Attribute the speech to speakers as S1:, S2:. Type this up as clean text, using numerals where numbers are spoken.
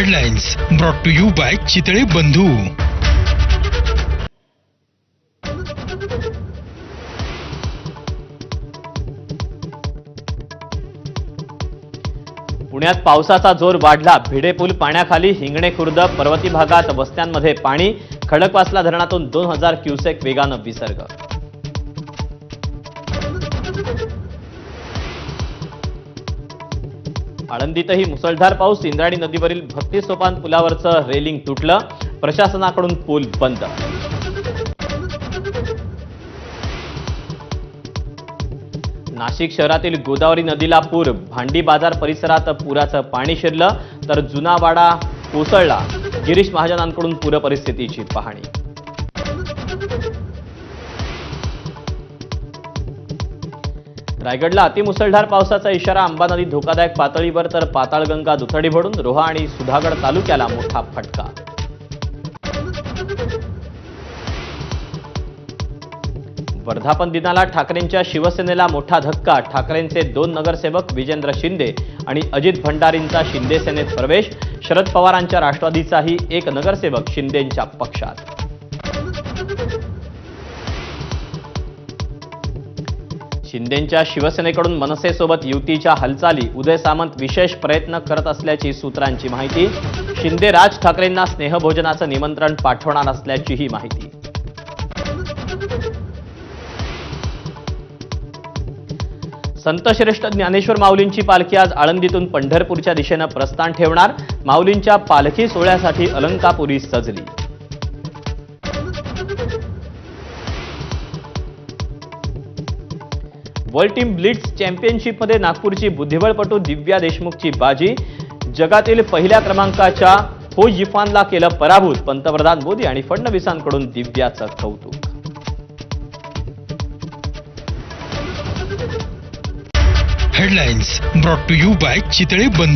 S1: Headlines brought to you by Chitale Bandhu.
S2: पुण्यात पावसाचा जोर वाढला। भिडे पूल पाण्याखाली, हिंगणे खुर्द पर्वती भागात वस्त्यांमध्ये पाणी। खडकवासला धरणातून 2000 क्युसेक वेगानं विसर्ग। आळंदीतही मुसळधार पाऊस। इंद्रायणी नदीवरील भक्ती सोपान पुलावरचं रेलिंग तुटलं। प्रशासनाकडून पूल बंद। नाशिक शहरातील गोदावरी नदीला पूर। भांडी बाजार परिसरात पुराचं पाणी शिरलं तर जुना वाडा कोसळला। गिरीश महाजनांकडून पूर परिस्थितीची पाहणी। रायगडला अतिमुसळधार पावसाचा इशारा। अंबा नदी धोकादायक पातळीवर तर पाताळगंगा दुथडी भरून। रोहा आणि सुधागड तालुक्याला मोठा फटका। वर्धापन दिनाला ठाकरेंच्या शिवसेनेला मोठा धक्का। ठाकरेंचे 2 नगरसेवक विजेंद्र शिंदे आणि अजित भंडारींचा शिंदे सेनेत प्रवेश। शरद पवारांच्या राष्ट्रवादीचाही 1 नगरसेवक शिंदेंच्या पक्षात। शिंदेंच्या शिवसेनेकडून मनसेसोबत युतीच्या हालचाली। उदय सामंत विशेष प्रयत्न करत असल्याची सूत्रांची माहिती। शिंदे राज ठाकरेंना स्नेहभोजनाचं निमंत्रण पाठवणार असल्याचीही माहिती। संतश्रेष्ठ ज्ञानेश्वर माऊलींची पालखी आज आळंदीतून पंढरपूरच्या दिशेनं प्रस्थान ठेवणार। माऊलींच्या पालखी सोहळ्यासाठी अलंकापुरी सजली। वर्ल्ड टीम ब्लिट्झ चॅम्पियनशिपमध्ये नागपूरची बुद्धिबळपटू दिव्या देशमुखची बाजी। जगातील पहिल्या क्रमांकाच्या हो जिफानला केलं पराभूत। पंतप्रधान मोदी आणि फडणवीसांकडून दिव्याचं कौतुक।
S1: Headlines brought to you by Chitale बंधू।